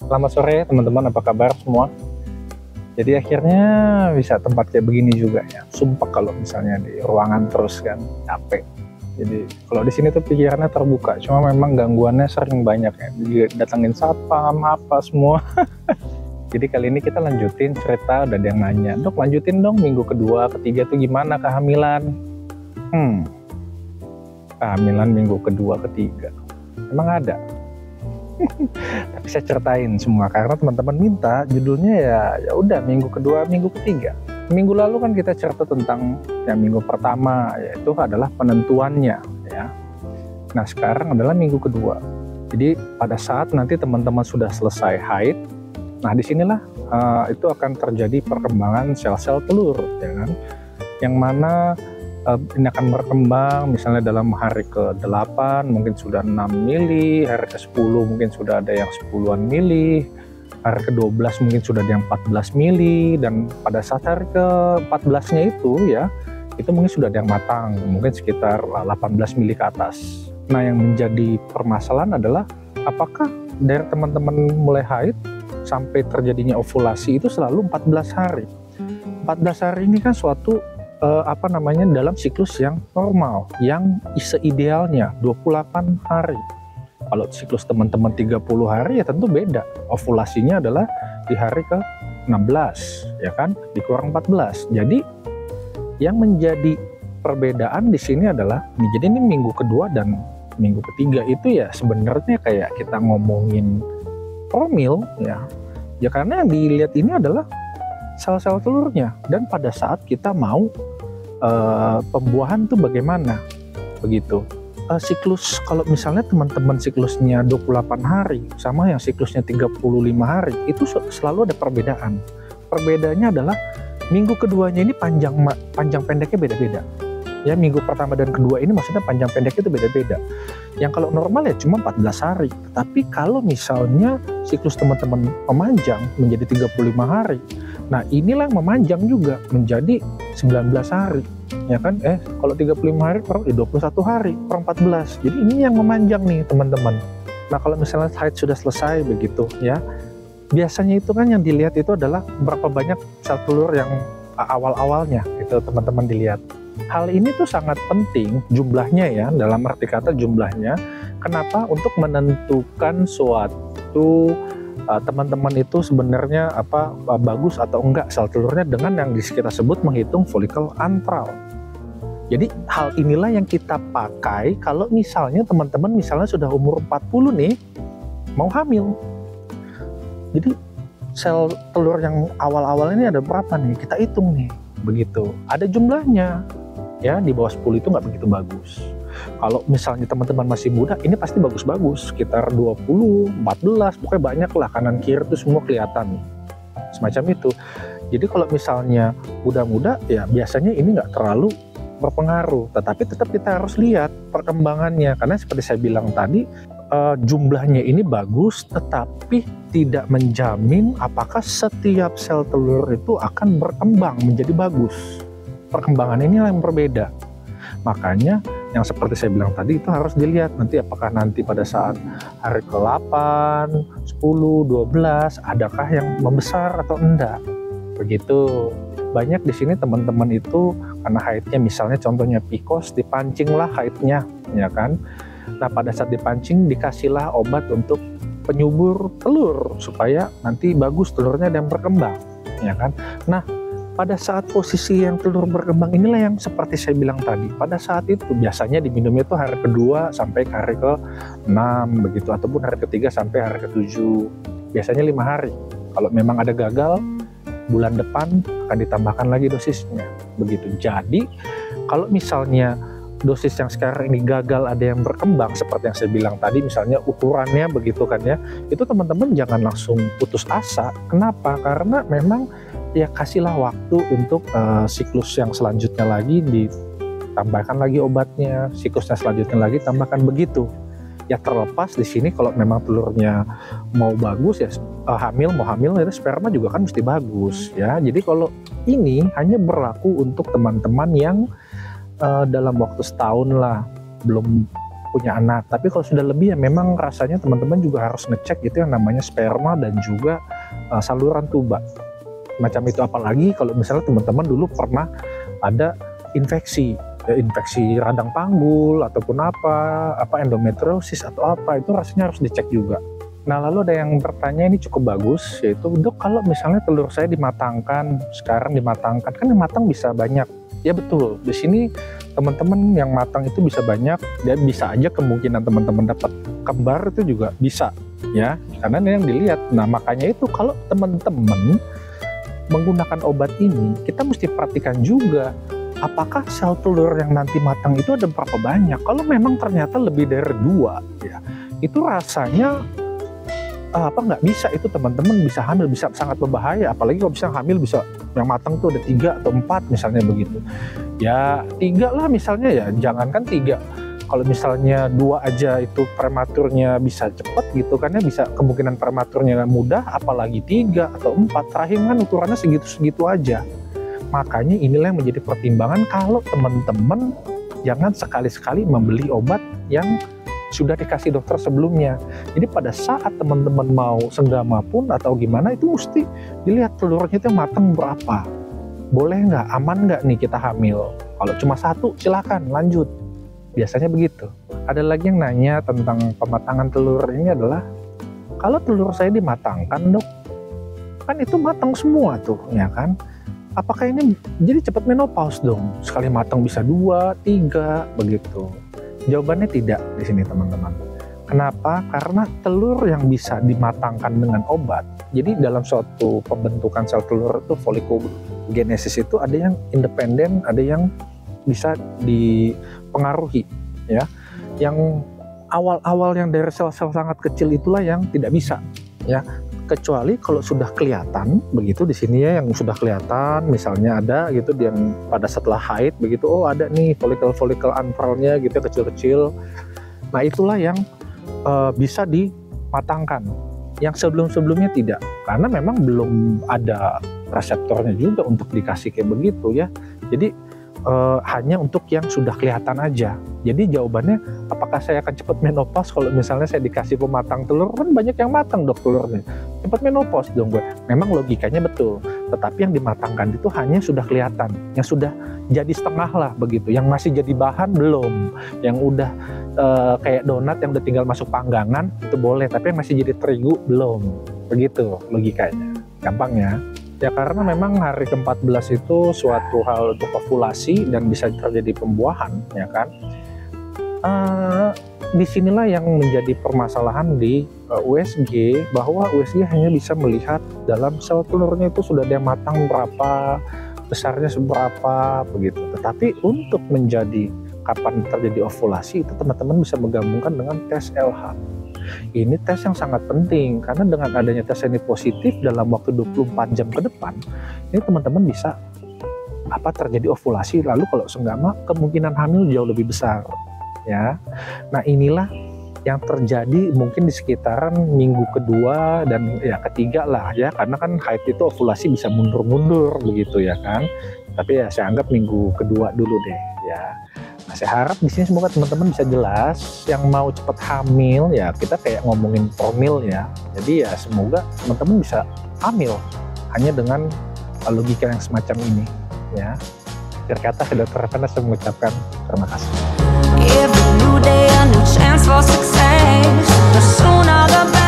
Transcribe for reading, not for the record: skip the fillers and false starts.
Selamat sore teman-teman, apa kabar semua? Jadi akhirnya bisa tempat kayak begini juga ya. Sumpah kalau misalnya di ruangan terus kan capek. Jadi kalau di sini tuh pikirannya terbuka, cuma memang gangguannya sering banyak ya. Datangin satpam apa semua. Jadi kali ini kita lanjutin cerita. Udah ada yang nanya, dok lanjutin dong minggu kedua, ketiga tuh gimana kehamilan? Kehamilan minggu kedua, ketiga. Emang ada? Tapi saya ceritain semua karena teman-teman minta judulnya ya udah minggu kedua minggu ketiga. Minggu lalu kan kita cerita tentang yang minggu pertama, yaitu adalah penentuannya ya. Nah sekarang adalah minggu kedua. Jadi pada saat nanti teman-teman sudah selesai haid, nah disinilah itu akan terjadi perkembangan sel-sel telur ya kan, yang mana ini akan berkembang misalnya dalam hari ke-8 mungkin sudah 6 mili, hari ke-10 mungkin sudah ada yang 10-an mili, hari ke-12 mungkin sudah ada yang 14 mili, dan pada saat hari ke-14 nya itu ya, itu mungkin sudah ada yang matang, mungkin sekitar 18 mili ke atas. Nah yang menjadi permasalahan adalah apakah dari teman-teman mulai haid sampai terjadinya ovulasi itu selalu 14 hari. 14 hari ini kan suatu dalam siklus yang normal, yang seidealnya 28 hari. Kalau siklus teman-teman 30 hari ya tentu beda. Ovulasinya adalah di hari ke-16 ya kan, dikurang 14. Jadi yang menjadi perbedaan di sini adalah jadi ini minggu kedua dan minggu ketiga itu ya sebenarnya kayak kita ngomongin promil ya. Ya karena yang dilihat ini adalah sel-sel telurnya, dan pada saat kita mau pembuahan tuh bagaimana begitu. Siklus kalau misalnya teman-teman siklusnya 28 hari sama yang siklusnya 35 hari itu selalu ada perbedaan. Perbedaannya adalah minggu keduanya ini panjang pendeknya beda-beda. Ya minggu pertama dan kedua ini maksudnya panjang pendeknya itu beda-beda. Yang kalau normal ya cuma 14 hari. Tapi kalau misalnya siklus teman-teman memanjang menjadi 35 hari, nah inilah yang memanjang juga menjadi 19 hari. Ya kan, kalau 35 hari per 21 hari per 14. Jadi ini yang memanjang nih teman-teman. Nah kalau misalnya haid sudah selesai begitu ya, biasanya itu kan yang dilihat itu adalah berapa banyak sel telur yang awal-awalnya itu teman-teman dilihat. Hal ini tuh sangat penting jumlahnya ya, dalam arti kata jumlahnya. Kenapa? Untuk menentukan suatu teman-teman itu sebenarnya bagus atau enggak sel telurnya dengan yang kita sebut menghitung folikel antral. Jadi hal inilah yang kita pakai kalau misalnya teman-teman misalnya sudah umur 40 nih mau hamil. Jadi sel telur yang awal-awal ini ada berapa nih? Kita hitung nih. Begitu. Ada jumlahnya. Ya, di bawah 10 itu nggak begitu bagus. Kalau misalnya teman-teman masih muda, ini pasti bagus-bagus, sekitar 20, 14, pokoknya banyak lah, kanan kiri itu semua kelihatan. Semacam itu. Jadi kalau misalnya muda-muda, ya biasanya ini nggak terlalu berpengaruh. Tetapi tetap kita harus lihat perkembangannya. Karena seperti saya bilang tadi, jumlahnya ini bagus, tetapi tidak menjamin apakah setiap sel telur itu akan berkembang menjadi bagus. Perkembangan ini yang berbeda. Makanya yang seperti saya bilang tadi itu harus dilihat nanti apakah nanti pada saat hari ke-8, 10, 12 adakah yang membesar atau enggak. Begitu. Banyak di sini teman-teman itu karena haidnya misalnya contohnya PCOS, dipancinglah haidnya ya kan. Nah pada saat dipancing dikasihlah obat untuk penyubur telur supaya nanti bagus telurnya dan berkembang ya kan. Nah pada saat posisi yang telur berkembang inilah yang seperti saya bilang tadi, pada saat itu biasanya diminumnya itu hari kedua sampai hari ke-6 begitu, ataupun hari ketiga sampai hari ke-7, biasanya 5 hari. Kalau memang ada gagal, bulan depan akan ditambahkan lagi dosisnya begitu. Jadi kalau misalnya dosis yang sekarang ini gagal ada yang berkembang seperti yang saya bilang tadi, misalnya ukurannya begitu kan ya, itu teman-teman jangan langsung putus asa. Kenapa? Karena memang ya kasihlah waktu untuk siklus yang selanjutnya lagi ditambahkan lagi obatnya, siklusnya selanjutnya lagi tambahkan begitu. Ya terlepas di sini kalau memang telurnya mau bagus ya mau hamil itu sperma juga kan mesti bagus ya. Jadi kalau ini hanya berlaku untuk teman-teman yang dalam waktu setahun lah belum punya anak. Tapi kalau sudah lebih ya memang rasanya teman-teman juga harus ngecek itu yang namanya sperma dan juga saluran tuba macam itu. Apalagi kalau misalnya teman-teman dulu pernah ada infeksi radang panggul ataupun apa endometriosis atau apa, itu rasanya harus dicek juga. Nah, lalu ada yang bertanya, ini cukup bagus, yaitu Dok, kalau misalnya telur saya dimatangkan, sekarang dimatangkan, kan yang matang bisa banyak. Ya betul, di sini teman-teman yang matang itu bisa banyak, dan bisa aja kemungkinan teman-teman dapat kembar itu juga bisa, ya, karena ini yang dilihat. Nah, makanya itu kalau teman-teman menggunakan obat ini, kita mesti perhatikan juga, apakah sel telur yang nanti matang itu ada berapa banyak. Kalau memang ternyata lebih dari 2, ya, itu rasanya nggak bisa, itu teman-teman bisa hamil, bisa sangat berbahaya. Apalagi kalau bisa hamil, bisa yang matang tuh ada 3 atau 4 misalnya begitu. Ya 3 lah misalnya, ya jangankan 3, kalau misalnya 2 aja itu prematurnya bisa cepat gitu kan ya, bisa kemungkinan prematurnya mudah, apalagi 3 atau 4. Rahim kan ukurannya segitu-segitu aja. Makanya inilah yang menjadi pertimbangan kalau teman-teman jangan sekali-sekali membeli obat yang sudah dikasih dokter sebelumnya. Jadi pada saat teman-teman mau senggama pun atau gimana, itu mesti dilihat telurnya itu matang berapa. Boleh nggak, aman nggak nih kita hamil. Kalau cuma 1 silakan lanjut. Biasanya begitu. Ada lagi yang nanya tentang pematangan telur ini adalah, kalau telur saya dimatangkan Dok, kan itu matang semua tuh, ya kan? Apakah ini jadi cepat menopause dong? Sekali matang bisa 2, 3 begitu. Jawabannya tidak di sini teman-teman. Kenapa? Karena telur yang bisa dimatangkan dengan obat. Jadi dalam suatu pembentukan sel telur itu folikogenesis itu ada yang independen, ada yang bisa dipengaruhi, ya. Yang awal-awal yang dari sel-sel sangat kecil itulah yang tidak bisa, ya. Kecuali kalau sudah kelihatan begitu di sini ya, yang sudah kelihatan misalnya ada gitu yang pada setelah haid begitu, oh ada nih folikel unfurlnya gitu kecil-kecil. Nah itulah yang bisa dimatangkan. Yang sebelum-sebelumnya tidak, karena memang belum ada reseptornya juga untuk dikasih kayak begitu ya. Jadi hanya untuk yang sudah kelihatan aja. Jadi jawabannya, apakah saya akan cepat menopause kalau misalnya saya dikasih pematang telur? Kan banyak yang matang Dok telurnya, cepat menopause dong gue. Memang logikanya betul, tetapi yang dimatangkan itu hanya sudah kelihatan, yang sudah jadi setengah lah begitu, yang masih jadi bahan belum, yang udah kayak donat yang udah tinggal masuk panggangan itu boleh, tapi yang masih jadi terigu belum, begitu logikanya, gampang ya. Ya karena memang hari ke-14 itu suatu hal untuk ovulasi dan bisa terjadi pembuahan, ya kan. Disinilah yang menjadi permasalahan di USG, bahwa USG hanya bisa melihat dalam sel telurnya itu sudah dia matang berapa, besarnya seberapa begitu. Tetapi untuk menjadi kapan terjadi ovulasi itu teman-teman bisa menggabungkan dengan tes LH. Ini tes yang sangat penting, karena dengan adanya tes ini positif dalam waktu 24 jam ke depan, ini teman-teman bisa terjadi ovulasi, lalu kalau senggama kemungkinan hamil jauh lebih besar, ya. Nah inilah yang terjadi mungkin di sekitaran minggu kedua dan ya ketiga lah ya, karena kan haid itu ovulasi bisa mundur-mundur begitu ya kan. Tapi ya saya anggap minggu kedua dulu deh ya. Nah, saya harap di sini semoga teman-teman bisa jelas. Yang mau cepat hamil ya kita kayak ngomongin promil ya. Jadi ya semoga teman-teman bisa hamil hanya dengan logika yang semacam ini ya. Akhir kata saya Dr. Revanda, saya mengucapkan terima kasih. Every new day a new chance for success. The sooner the better.